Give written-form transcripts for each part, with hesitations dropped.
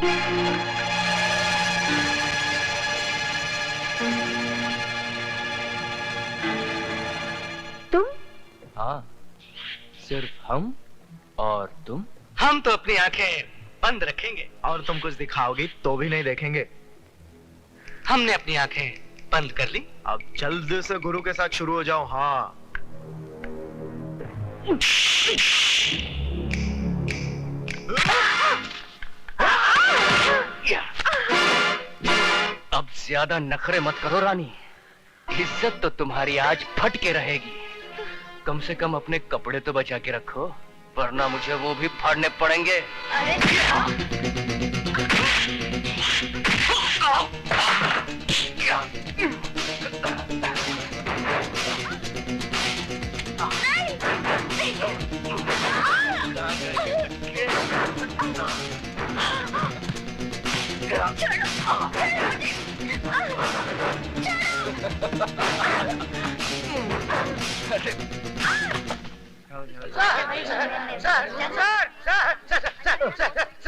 तुम? हाँ, सिर्फ हम और तुम। हम तो अपनी आंखें बंद रखेंगे और तुम कुछ दिखाओगी तो भी नहीं देखेंगे। हमने अपनी आंखें बंद कर ली। अब जल्दी से गुरु के साथ शुरू हो जाओ। हाँ, अब ज्यादा नखरे मत करो रानी, इज्जत तो तुम्हारी आज फट के रहेगी। कम से कम अपने कपड़े तो बचा के रखो, वरना मुझे वो भी फाड़ने पड़ेंगे।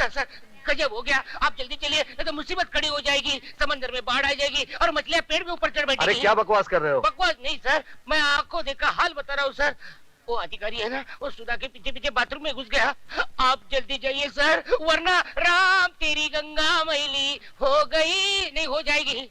सर, गजब हो गया। आप जल्दी चलिए, नहीं तो मुसीबत खड़ी हो जाएगी। समंदर में बाढ़ आ जाएगी और मछलियां पेड़ में ऊपर चढ़ बैठेगी। अरे क्या बकवास कर रहे हो? बकवास नहीं सर, मैं आंखों देखा हाल बता रहा हूँ सर। वो अधिकारी है ना, वो सुधा के पीछे पीछे बाथरूम में घुस गया। आप जल्दी जाइए सर, वरना राम तेरी गंगा मैली हो गई नहीं हो जाएगी।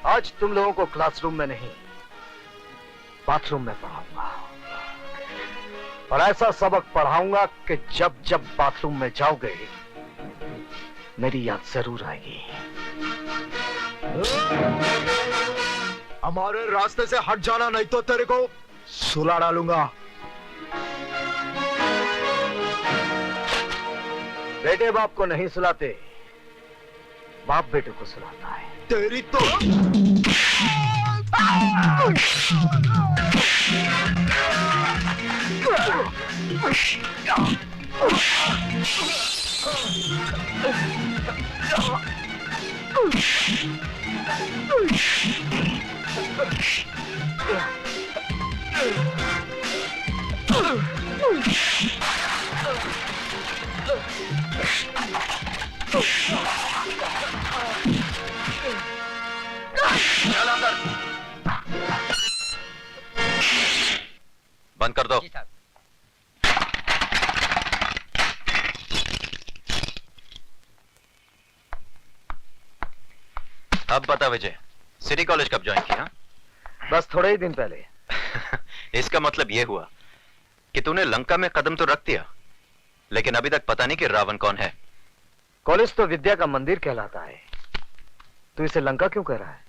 आज तुम लोगों को क्लासरूम में नहीं, बाथरूम में पढ़ाऊंगा। और ऐसा सबक पढ़ाऊंगा कि जब जब बाथरूम में जाओगे मेरी याद जरूर आएगी। हमारे रास्ते से हट जाना, नहीं तो तेरे को सुला डालूंगा। बेटे बाप को नहीं सुलाते, बाप बेटे को सुलाता है। तेरी तो बंद कर दो। अब बता विजय, सिटी कॉलेज कब ज्वाइन किया? बस थोड़े ही दिन पहले। इसका मतलब यह हुआ कि तूने लंका में कदम तो रख दिया, लेकिन अभी तक पता नहीं कि रावण कौन है। कॉलेज तो विद्या का मंदिर कहलाता है, तू इसे लंका क्यों कह रहा है?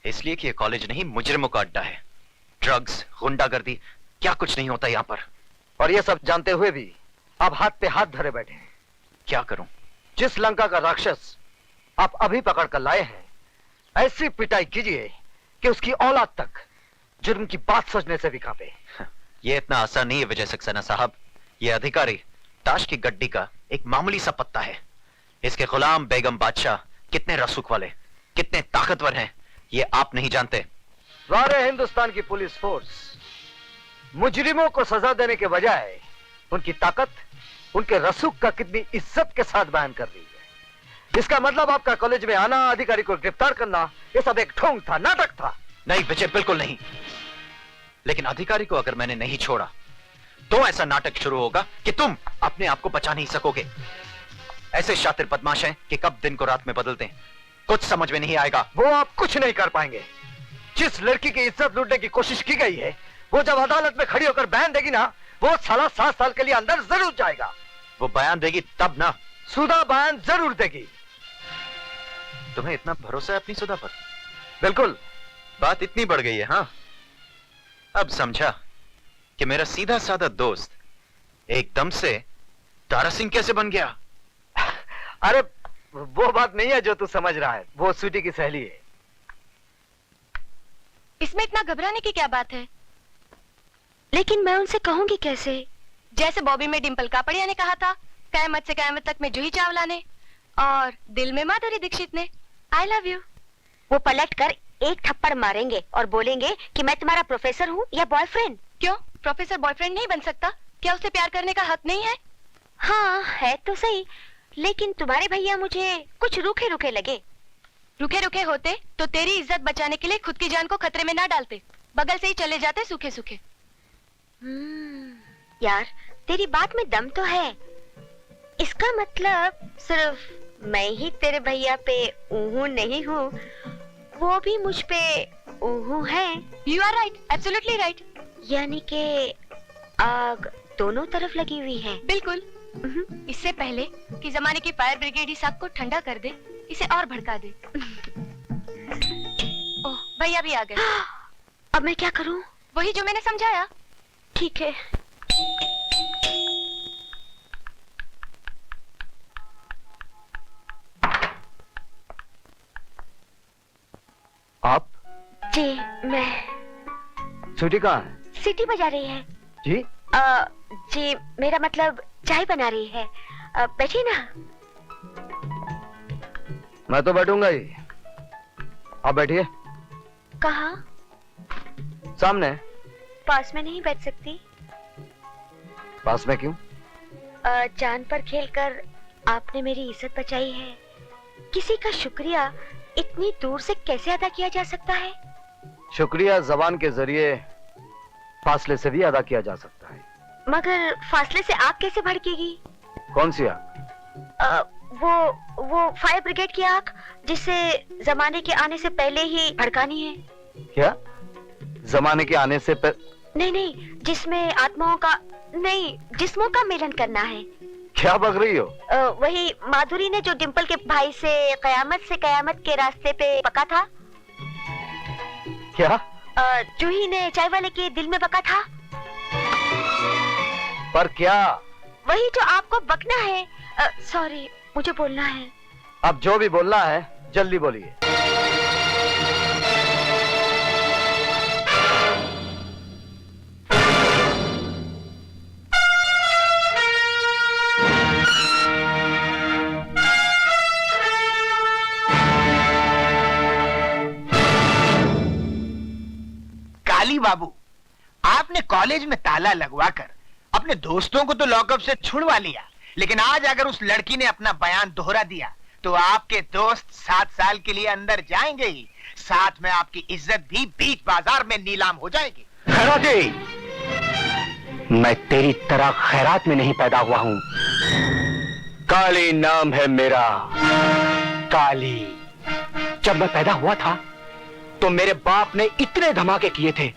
इसलिए कि यह कॉलेज नहीं, मुजरिमों का अड्डा है। ड्रग्स, गुंडागर्दी, क्या कुछ नहीं होता यहां पर। और ये सब जानते हुए भी आप हाथ पे हाथ धरे बैठे हैं। क्या करूं? जिस लंका का राक्षस आप अभी पकड़ कर लाए हैं, ऐसी पिटाई कीजिए कि उसकी औलाद तक जुर्म की बात सोचने से भी कांपे। यह इतना आसान नहीं है विजय सक्सेना साहब। यह अधिकारी ताश की गड्डी का एक मामूली सा पत्ता है। इसके गुलाम बेगम बादशाह कितने रसूख वाले, कितने ताकतवर हैं, ये आप नहीं जानते। सारे हिंदुस्तान की पुलिस फोर्स मुजरिमों को सजा देने के बजाय उनकी ताकत, उनके रसूख का कितनी इज्जत के साथ बयान कर रही है। इसका मतलब आपका कॉलेज में आना, अधिकारी को गिरफ्तार करना, ये सब एक ढोंग था, नाटक था। नहीं विजय, बिल्कुल नहीं। लेकिन अधिकारी को अगर मैंने नहीं छोड़ा तो ऐसा नाटक शुरू होगा कि तुम अपने आप को बचा नहीं सकोगे। ऐसे शातिर बदमाश हैं कि कब दिन को रात में बदलते हैं, कुछ समझ में नहीं आएगा। वो आप कुछ नहीं कर पाएंगे। जिस लड़की की इज्जत लूटने की कोशिश की गई है, वो जब अदालत में खड़ी होकर बयान देगी ना, वो साला 7 साल के लिए अंदर जरूर जाएगा। वो बयान देगी तब ना। सुधा बयान जरूर देगी। तुम्हें इतना भरोसा है अपनी सुधा पर? बिल्कुल। बात इतनी बढ़ गई है, हाँ? अब समझा कि मेरा सीधा साधा दोस्त एकदम से तारा सिंह कैसे बन गया। अरे वो बात नहीं है जो तू समझ रहा है, वो स्वीटी की सहेली है। इसमें इतना घबराने की क्या बात है? लेकिन मैं उनसे कहूंगी कैसे? जैसे बॉबी में डिंपल कापड़िया ने कहा था, कयामत से कयामत तक में जूही चावला ने, और दिल में माधुरी दीक्षित ने, आई लव यू। वो पलट कर एक थप्पड़ मारेंगे और बोलेंगे कि मैं तुम्हारा प्रोफेसर हूँ या बॉयफ्रेंड। क्यों? प्रोफेसर बॉयफ्रेंड नहीं बन सकता? क्या उसे प्यार करने का हक नहीं है? हाँ है तो सही, लेकिन तुम्हारे भैया मुझे कुछ रूखे रूखे लगे। रुके रुके होते तो तेरी इज्जत बचाने के लिए खुद की जान को खतरे में ना डालते, बगल से ही चले जाते सूखे सूखे। यार तेरी बात में दम तो है। इसका मतलब सिर्फ मैं ही तेरे भैया पे ऊहू नहीं हूँ, वो भी मुझ पे ऊहू है। You are right, absolutely right. यानी कि आग दोनों तरफ लगी हुई है। बिल्कुल। इससे पहले कि जमाने की फायर ब्रिगेड इस आग को ठंडा कर दे, इसे और भड़का दे। ओह, भैया भी आ गए। अब मैं क्या करूं? वही जो मैंने समझाया। ठीक है। आप? जी मैं। स्वीटी कहाँ है? सीटी बजा रही है। जी? जी मेरा मतलब चाय बना रही है। बैठिए ना। मैं तो बैठूंगा ही, आप बैठिए। कहाँ? सामने। पास में नहीं बैठ सकती? पास में क्यों? जान पर खेलकर आपने मेरी इज्जत बचाई है। किसी का शुक्रिया इतनी दूर से कैसे अदा किया जा सकता है? शुक्रिया जबान के जरिए फासले से भी अदा किया जा सकता है। मगर फासले से आग कैसे भड़केगी? कौन सी आग? वो फायर ब्रिगेड की आग, जिसे जमाने के आने से पहले ही भड़कानी है। क्या? जमाने के आने से नहीं, जिसमें आत्माओं का नहीं, जिस्मों का मिलन करना है। क्या बक रही हो? वही माधुरी ने जो डिंपल के भाई से कयामत के रास्ते पे पका था। क्या? जूही ने चाय वाले के दिल में बका था। पर क्या? वही जो आपको बकना है। सॉरी, मुझे बोलना है। अब जो भी बोलना है जल्दी बोलिए। काली बाबू, आपने कॉलेज में ताला लगवाकर अपने दोस्तों को तो लॉकअप से छुड़वा लिया, लेकिन आज अगर उस लड़की ने अपना बयान दोहरा दिया तो आपके दोस्त 7 साल के लिए अंदर जाएंगे ही, साथ में आपकी इज्जत भी बीच बाजार में नीलाम हो जाएगी। खैराती, मैं तेरी तरह खैरात में नहीं पैदा हुआ हूं। काली नाम है मेरा, काली। जब मैं पैदा हुआ था तो मेरे बाप ने इतने धमाके किए थे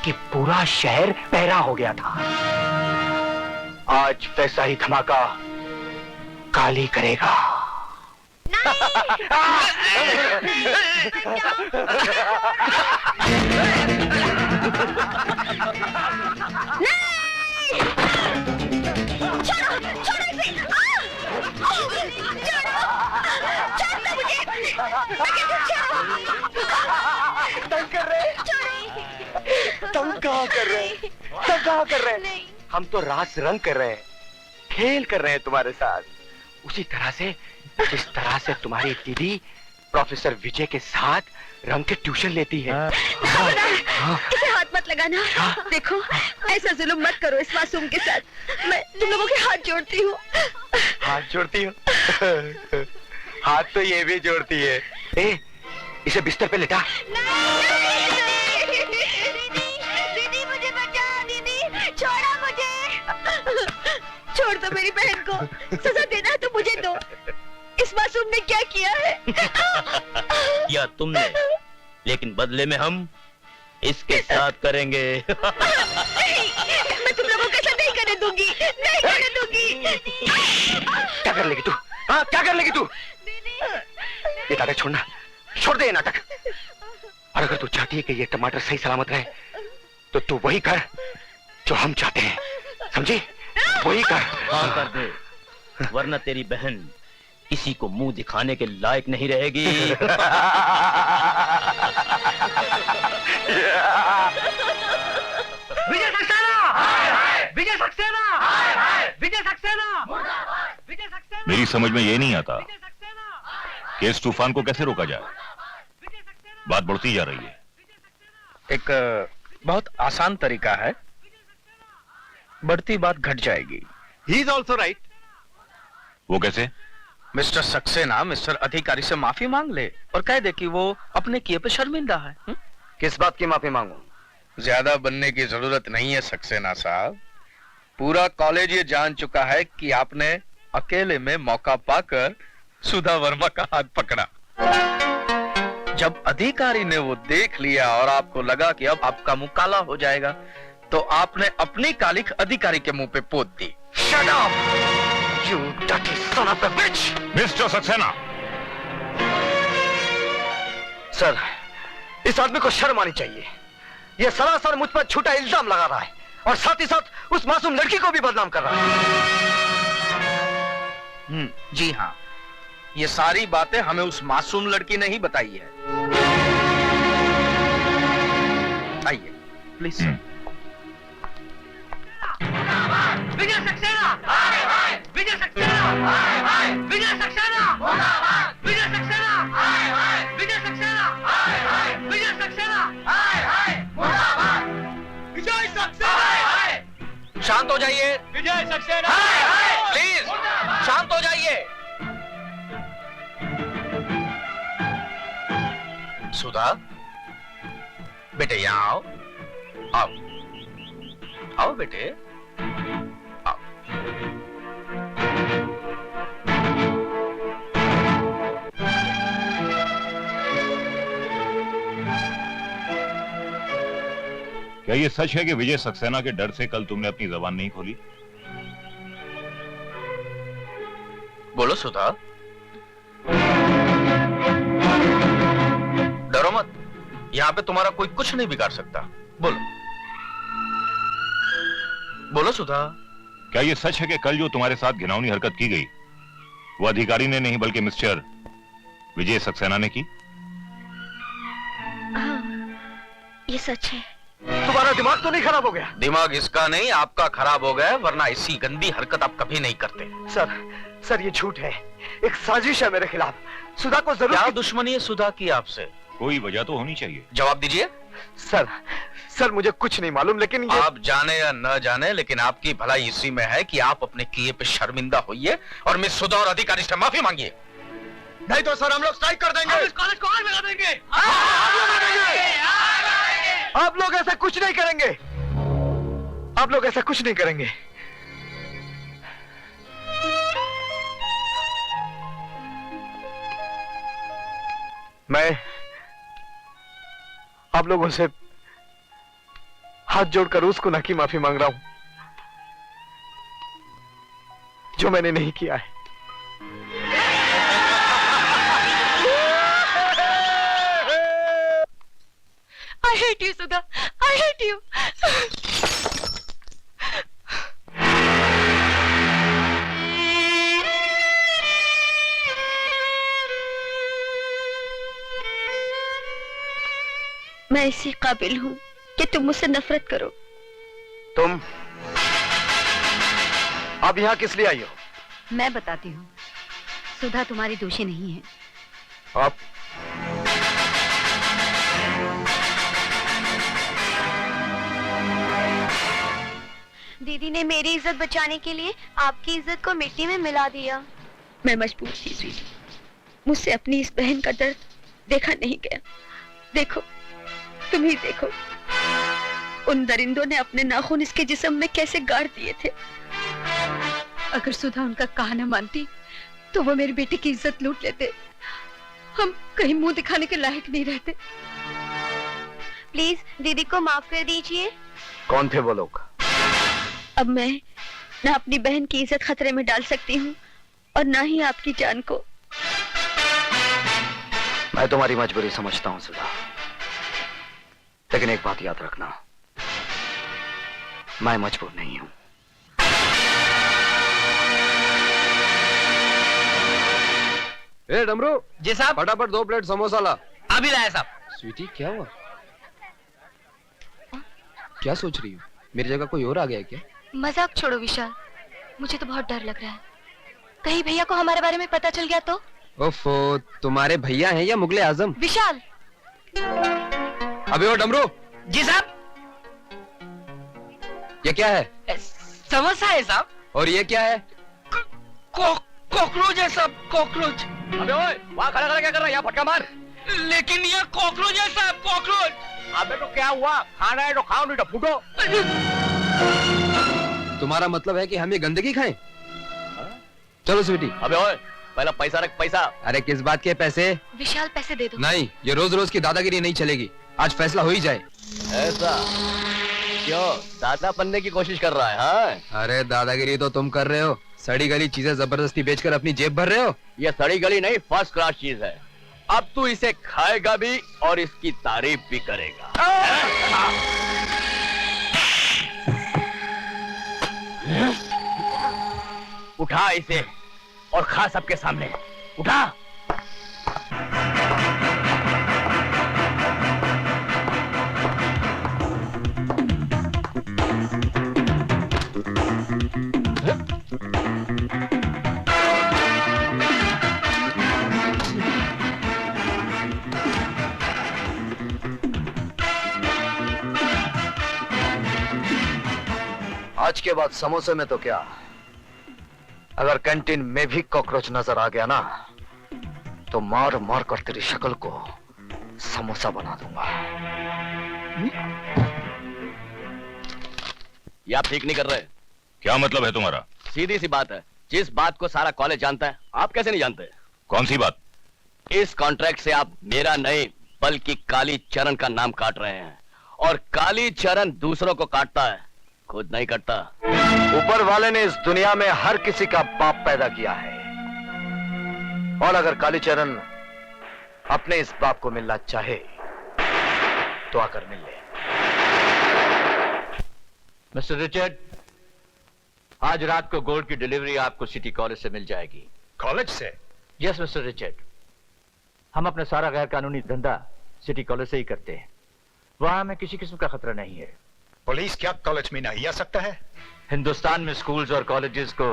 कि पूरा शहर पहरा हो गया था। आज वैसा ही धमाका काली करेगा। तुम कहाँ कर रहे हैं? तुम कहाँ कर रहे हैं? हम तो रास रंग कर रहे हैं, खेल कर रहे हैं तुम्हारे साथ, उसी तरह से जिस तरह से तुम्हारी दीदी प्रोफेसर विजय के साथ रंग के ट्यूशन लेती है। इसे हाथ मत लगाना। देखो, ऐसा जुल्म मत करो इस मासूम के साथ। मैं तुम लोगों के हाथ जोड़ती हूँ। हाथ जोड़ती हो? हाथ तो ये भी जोड़ती है। ए, इसे बिस्तर पे लेटा। दीदी मुझे बचाओ, दीदी छोड़ो मुझे। छोड़ दो मेरी बहन को, सजा देना है तो मुझे दो। इस मासूम ने क्या किया है? या तुमने, लेकिन बदले में हम इसके साथ करेंगे। नहीं, मैं तुम लोगों के साथ नहीं करने दूंगी, नहीं करने दूंगी। क्या कर लेगी तू? हाँ, क्या कर लेगी तू? ये नाटक छोड़ना, छोड़ दे ये नाटक। और अगर तू चाहती है कि ये टमाटर सही सलामत रहे तो तू वही कर जो हम चाहते हैं, समझी? वही कर। हाँ कर दे, वरना तेरी बहन किसी को मुंह दिखाने के लायक नहीं रहेगी। विजय सक्सेना! विजय सक्सेना! विजय सक्सेना! विजय सक्सेना! मेरी समझ में ये नहीं आता कि इस तूफान को कैसे रोका जाए। बात बढ़ती जा रही है। एक बहुत आसान तरीका है, बढ़ती बात घट जाएगी। He is also right. वो कैसे? मिस्टर सक्सेना मिस्टर अधिकारी से माफी मांग ले और कह दे कि वो अपने किए पे शर्मिंदा है। किस बात की माफी मांगू? ज्यादा बनने की जरूरत नहीं है सक्सेना साहब। पूरा कॉलेज ये जान चुका है कि आपने अकेले में मौका पाकर सुधा वर्मा का हाथ पकड़ा। जब अधिकारी ने वो देख लिया और आपको लगा कि अब आपका मुंह काला हो जाएगा, तो आपने अपनी कालिख अधिकारी के मुंह पे पोत दी। Shut up, you dirty son of a bitch! Mister Saxena, sir, इस आदमी को शर्म आनी चाहिए। यह सरासर मुझ पर झूठा इल्जाम लगा रहा है और साथ ही साथ उस मासूम लड़की को भी बदनाम कर रहा है। जी हाँ, ये सारी बातें हमें उस मासूम लड़की ने ही बताई है। आइए प्लीज। विजय सक्सेना! विजय सक्सेना! विजय सक्सेना! विजय सक्सेना! विजय सक्सेना! विजय सक्सेना! विजय सक्सेना! शांत हो जाइए, विजय सक्सेना! प्लीज शांत हो जाइए। सुधा, बेटे यहाँ आओ। आओ आओ बेटे, आओ। क्या ये सच है कि विजय सक्सेना के डर से कल तुमने अपनी जबान नहीं खोली? बोलो सुधा, डरो मत, यहाँ पे तुम्हारा कोई कुछ नहीं बिगाड़ सकता। बोलो बोलो सुधा। क्या ये सच है कि कल जो तुम्हारे साथ घिनौनी हरकत की गई वो अधिकारी ने नहीं बल्कि मिस्टर विजय सक्सेना ने की? हाँ, ये सच है। तुम्हारा दिमाग तो नहीं खराब हो गया? दिमाग इसका नहीं आपका खराब हो गया, वरना ऐसी गंदी हरकत आप कभी नहीं करते। सर ये झूठ है, एक साजिश है मेरे खिलाफ। सुधा को जरूर। क्या दुश्मनी है सुधा की आपसे? कोई वजह तो होनी चाहिए। जवाब दीजिए। सर मुझे कुछ नहीं मालूम, लेकिन ये... आप जाने या न जाने, लेकिन आपकी भलाई इसी में है कि आप अपने किए पे शर्मिंदा होइए और मिस सुधा और अधिकारी से माफी मांगिए। नहीं तो सर हम लोग स्ट्राइक कर देंगे। इस कॉलेज को आग लगा देंगे। आप लोग ऐसा कुछ नहीं करेंगे। आप लोग ऐसा कुछ नहीं करेंगे। मैं आप लोगों से हाथ जोड़कर उस गुनाह की माफी मांग रहा हूं जो मैंने नहीं किया है। I hate you, Sudha. I hate you. मैं इसी काबिल हूँ कि तुम मुझसे नफरत करो। तुम अब यहाँ किस लिए आई हो? मैं बताती हूँ, सुधा तुम्हारी दोषी नहीं है। आप दीदी ने मेरी इज्जत बचाने के लिए आपकी इज्जत को मिट्टी में मिला दिया। मैं मजबूर थी दीदी, मुझसे अपनी इस बहन का दर्द देखा नहीं गया। देखो, तुम ही देखो, उन दरिंदों ने अपने नाखून इसके जिस्म में कैसे गाड़ दिए थे। अगर सुधा उनका कहा न मानती तो वो मेरी बेटी की इज्जत लूट लेते। हम कहीं मुंह दिखाने के लायक नहीं रहते। प्लीज दीदी को माफ कर दीजिए। कौन थे वो लोग? अब मैं न अपनी बहन की इज्जत खतरे में डाल सकती हूँ और न ही आपकी जान को। मैं तुम्हारी मजबूरी समझता हूं सुधा, लेकिन एक बात याद रखना, मैं मजबूर नहीं हूं। ए डमरू जी साहब। फटाफट 2 प्लेट समोसा ला। अभी लाया साहब। स्वीटी क्या हुआ? क्या सोच रही हो? मेरी जगह कोई और आ गया है क्या? मजाक छोड़ो विशाल, मुझे तो बहुत डर लग रहा है। कहीं भैया को हमारे बारे में पता चल गया तो? ओफो, तुम्हारे भैया हैं या मुगले आजम? विशाल। अबे ओ डमरू। जी साहब। ये क्या है? समोसा है साहब। और ये क्या है? कॉकरोच है साहब, कॉकरोच। अबे ओए, वहाँ खड़ा खड़ा क्या कर रहा है? यहाँ फटका मार। लेकिन ये कॉकरोच है साहब, कॉकरोच। अबे तो क्या हुआ? खाना है तो खाओ, नहीं तो फूटो। तुम्हारा मतलब है कि हम ये गंदगी खाएं? चलो स्वीटी। अबे ओए, पहला पैसा रख, पैसा। अरे किस बात के पैसे? विशाल पैसे दे दो। नहीं, ये रोज रोज की दादागिरी नहीं चलेगी। आज फैसला हो ही जाए। ऐसा क्यों? दादा बनने की कोशिश कर रहा है? हाँ? अरे दादागिरी तो तुम कर रहे हो, सड़ी गली चीजें जबरदस्ती बेचकर अपनी जेब भर रहे हो। ये सड़ी गली नहीं, फर्स्ट क्लास चीज है। अब तू इसे खाएगा भी और इसकी तारीफ भी करेगा। उठा इसे और खा सबके सामने। उठा। आज के बाद समोसे में तो क्या, अगर कैंटीन में भी कॉकरोच नजर आ गया ना, तो मार मार कर तेरी शक्ल को समोसा बना दूंगा। ये आप ठीक नहीं कर रहे। क्या मतलब है तुम्हारा? सीधी सी बात है, जिस बात को सारा कॉलेज जानता है, आप कैसे नहीं जानते? कौन सी बात? इस कॉन्ट्रैक्ट से आप मेरा नहीं बल्कि काली चरण का नाम काट रहे हैं, और काली चरण दूसरों को काटता है, खुद नहीं कटता। ऊपर वाले ने इस दुनिया में हर किसी का बाप पैदा किया है, और अगर कालीचरण अपने इस बाप को मिलना चाहे तो आकर मिल ले। मिस्टर रिचर्ड, आज रात को गोल्ड की डिलीवरी आपको सिटी कॉलेज से मिल जाएगी। कॉलेज से? यस मिस्टर रिचर्ड, हम अपना सारा गैर कानूनी धंधा सिटी कॉलेज से ही करते हैं। वहां हमें किसी किस्म का खतरा नहीं है। पुलिस क्या कॉलेज में नहीं आ सकता है? हिंदुस्तान में स्कूल्स और कॉलेजेस को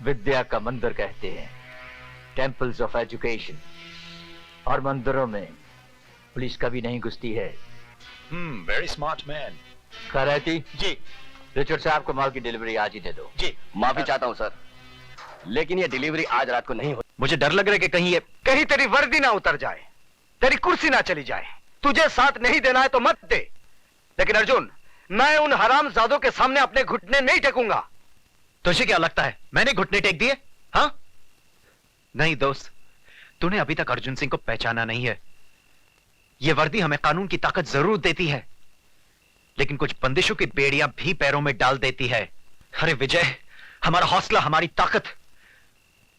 विद्या का मंदिर कहते हैं, टेम्पल्स ऑफ एजुकेशन, और मंदिरों में पुलिस कभी नहीं घुसती है। Very smart man. Khairati ji. Richard साहब को माल की डिलीवरी आज ही दे दो। जी। माफी चाहता हूं सर, लेकिन ये डिलीवरी आज रात को नहीं हो। मुझे डर लग रहा है कि कहीं तेरी वर्दी ना उतर जाए, तेरी कुर्सी ना चली जाए। तुझे साथ नहीं देना है तो मत दे, लेकिन अर्जुन, मैं उन हरामजादों के सामने अपने घुटने नहीं टेकूंगा। तुझे क्या लगता है मैंने घुटने टेक दिए? हाँ? नहीं दोस्त, तूने अभी तक अर्जुन सिंह को पहचाना नहीं है। यह वर्दी हमें कानून की ताकत जरूर देती है, लेकिन कुछ बंदिशों की बेड़ियां भी पैरों में डाल देती है। अरे विजय, हमारा हौसला, हमारी ताकत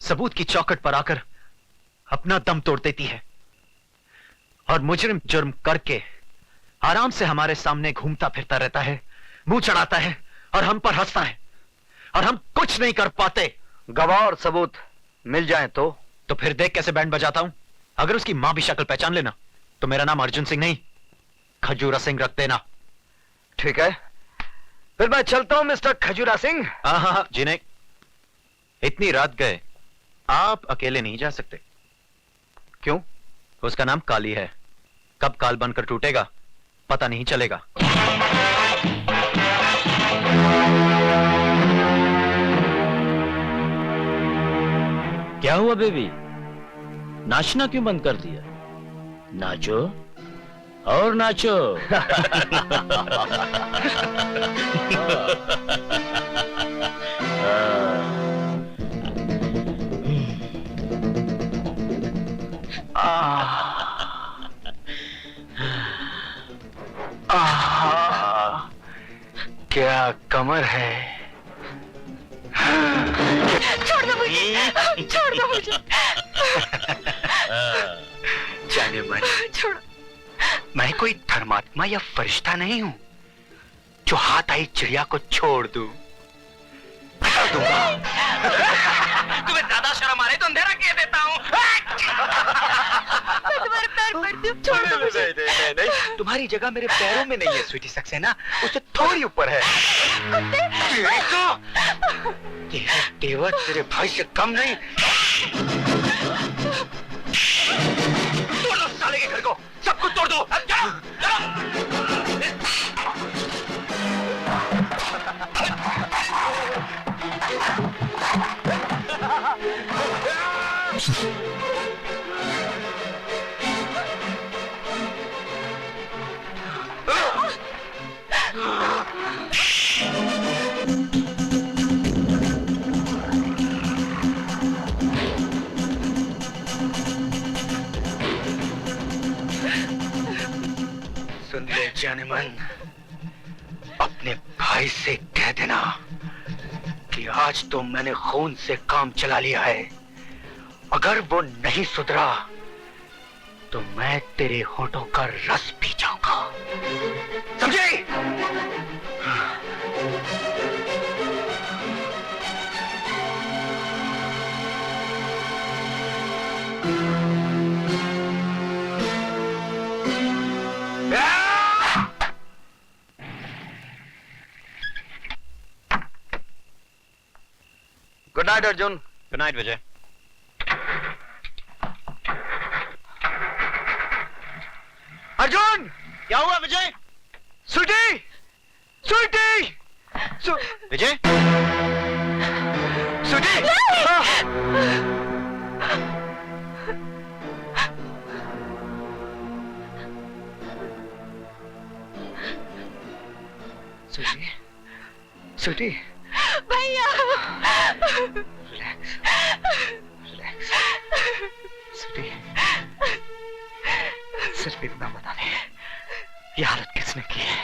सबूत की चौखट पर आकर अपना दम तोड़ देती है, और मुजरिम जुर्म करके आराम से हमारे सामने घूमता फिरता रहता है, मुंह चढ़ाता है और हम पर हंसता है, और हम कुछ नहीं कर पाते। गवाह और सबूत मिल जाएं तो फिर देख कैसे बैंड बजाता हूं। अगर उसकी मां भी शक्ल पहचान लेना तो मेरा नाम अर्जुन सिंह नहीं, खजूरा सिंह रख देना। ठीक है, फिर मैं चलता हूं मिस्टर खजूरा सिंह। हाँ जी नहीं, इतनी रात गए आप अकेले नहीं जा सकते। क्यों? उसका नाम काली है, कब काल बनकर टूटेगा पता नहीं चलेगा। क्या हुआ बेबी, नाचना क्यों बंद कर दिया? नाचो और नाचो। क्या कमर है। छोड़ दो मुझे, छोड़ दो मुझे। जाने मन, छोड़ो। मैं कोई धर्मात्मा या फरिश्ता नहीं हूँ जो हाथ आई चिड़िया को छोड़ दूं। बता दूंगा। तुम्हें ज्यादा शर्म आ रही तो अंधेरा कह देता हूँ। मैं तुम्हारे पैर पड़ती हूँ, छोड़ दो मुझे। नहीं, तुम्हारी जगह मेरे पैरों में नहीं है स्वीटी सक्सेना, उससे थोड़ी ऊपर है। तेरे तेवर तेरे भाई से कम नहीं। तोड़ दो साले के घर को, सबको तोड़ दो। अब चलो, चलो। सुन ले जाने मन, अपने भाई से कह देना कि आज तो मैंने खून से काम चला लिया है। अगर वो नहीं सुधरा तो मैं तेरे होठों का रस पी जाऊंगा, समझे? Good night Arjun. Good night Vijay. Arjun, क्या हुआ विजय? स्वीटी, स्वीटी, विजय, स्वीटी। स्वीटी, स्वीटी, भैया। Relax, relax. स्वीटी, सिर्फ इतना बता दे, ये हालत किसने की है?